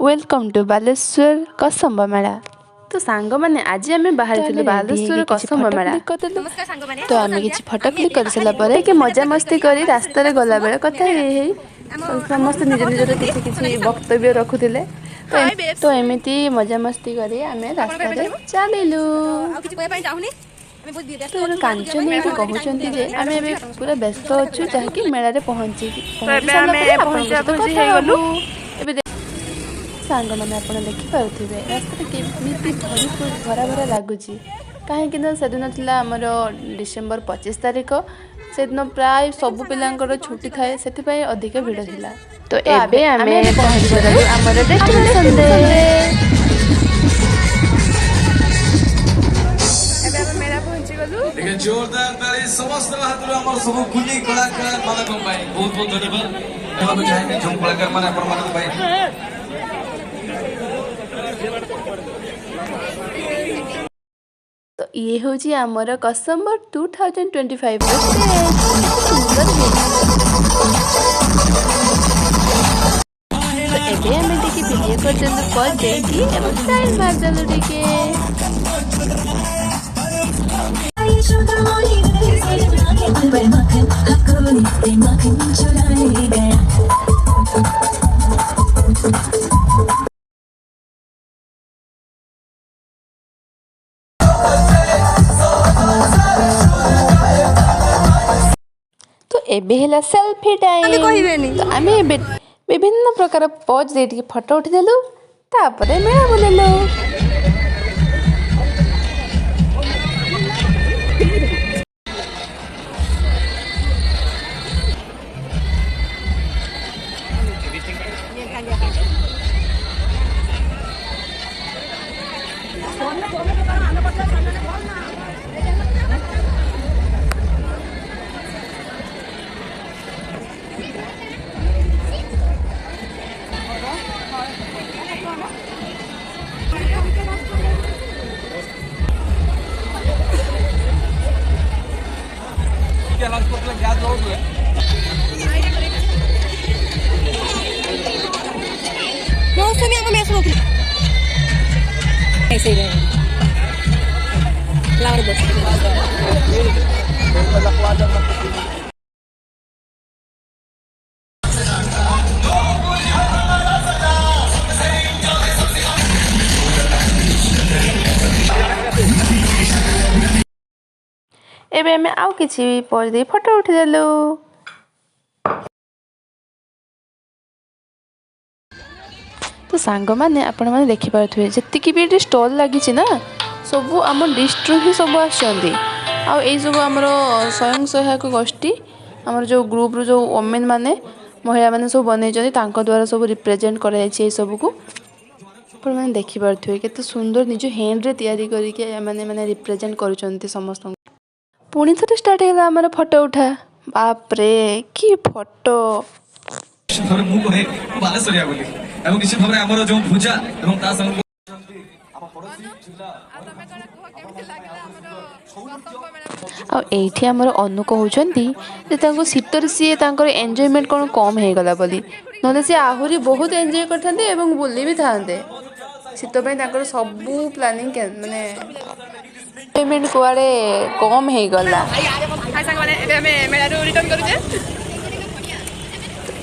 Welcome to Baleshwar कसम्ब मेला। तो सांग मैंने आज आम बाहर बालेश्वर कसम्ब मेला तो आम कि फटो क्लिक कर सारापर कि मजा मस्ती कर रास्तार गला बेले कथा समस्त निज निजर किसी वक्तव्य रखुले तो एमती मजा मस्ती कर रास्तार चलू। तो कांचन ये कहते जे आम पूरा व्यस्त अच्छु जहाँकि मेला पहुँची सांग मैंने आप देखिपे रास्ता केमी भरा भरा लगुच कहीं सेदिन था आमर डिसेम्बर 25 तारिख से दिन प्राय सब पिलांकर छुट्टी थाए से अधिक भिड़ था। तो एबे आमे पहुंच गलु आमर डेस्टिनेशन रे। एबे आमे मेला पहुंची गलु। देखिए जोरदार ताली समस्त हाथरो हमर सब कुली कलाकार मानक भाई बहुत बहुत धन्यवाद। एबे चाहे जो कलाकार माने अपन मानक भाई तो ये हूँ आमर कसम्बर 2025 तो एबे हमें टिके वीडियो कर देलु पर देकी एवं स्टाइल मार देलु टिके। तो एबे हैला सेल्फी टाइम। तो आमे विभिन्न प्रकार पोज दे फोटो उठेदेलु तापरे मेला बुलेलु। ऐसे ही रहेगा लावर बस एबे हमें आउ किछि पोज दे फोटो उठेदेलु। तो सांग मैंने आपण मैंने देखिपे जी भी स्टल लगी ना सब आम डिस्ट्रु ही सब सब आमर स्वयं सहायक गोष्ठी आमर जो ग्रुप रो जो वोमेन माने महिला माने सब बनै द्वारा सब रिप्रेजेंट कर सब को मैंने देखिपे केते सुंदर निज हैंड रे तैयारी करके माने रिप्रेजेंट कर समस्त पुणी थे स्टार्ट होगा आमर फोटो उठा बाप रे कि फोटो मु कहे बालेश्वरिया बोली एवं निश्चित भाव हमर जो पूजा एवं ता संग आठी आमर अनु कहते शीतर सी एंजॉयमेंट कौन कम हो गला बोली ना सी आहरी बहुत एंजॉय करते बुली भी था शीत सबू प्लानिंग माने एंजॉयमेंट कुआड़े कम हो गला।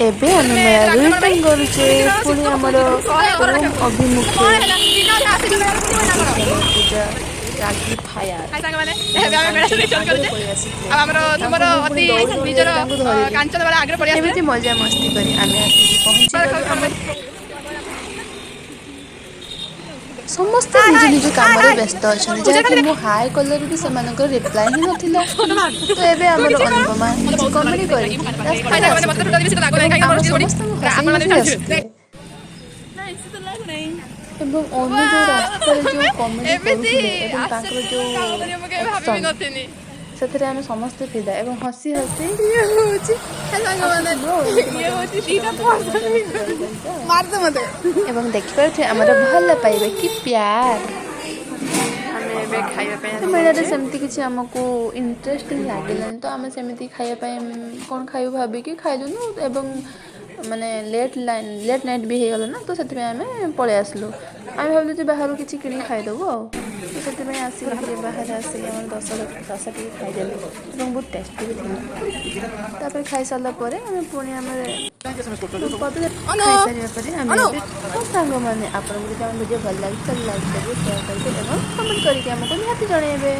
एबे आम मेला रिटर्न करुचे पुणी आमर अभिमुखे पूजा रागी फायर मजा मस्ती करी पहुंची समस्त निज निज काम व्यस्त अच्छा जहाँकि मु हाय कलर भी से रिप्लाई ही नाला तो एबे हमर अनुपमा कमेडी करी एवं अन्य जो रास्ता जो कमेडी जो से आम समस्ते फिदा एवं हसी हसी एवं देखिपे आमर भल पाइबे कि प्यार मेला सेमती किसी आमको इंटरेस्टिंग लगे तो आम सेमती खाइबा कौन खाइबू भाविकी खाइलुनु एवं ମାନେ ଲେଟ୍ ନାଇଟ୍ ବି ହେଇଗଲା ନା, ତ ସେଥିପାଇଁ ଆମେ ପଳେଇ ଆସିଲୁ। ଆମେ ଭାବିଲୁ ଯେ ବାହାରୁ କିଛି କିଣିକି ଖାଇଦେବୁ ଆଉ, ତ ସେଥିପାଇଁ ଆସିକି ଟିକେ ବାହାରେ ଆସିକି ଆମର ଦୋସା ଟିକେ ଖାଇଦେଲୁ ଏବଂ ବହୁତ ଟେଷ୍ଟି ବି ଥିଲା। ତାପରେ ଖାଇସାରିଲା ପରେ ଆମେ ପୁଣି ଆମେ ଖାଇସାରିବା ପରେ ଆମେ ଏବେ ସାଙ୍ଗମାନେ ଆପଣଙ୍କୁ ଯଦି ଆମ ଭିଡ଼ିଓ ଭଲ ଲାଗିଛି ତାହେଲେ ଲାଇକ୍ କରିବେ, ସେୟାର କରିବେ ଏବଂ କମେଣ୍ଟ କରିକି ଆମକୁ ନିହାତି ଜଣାଇବେ।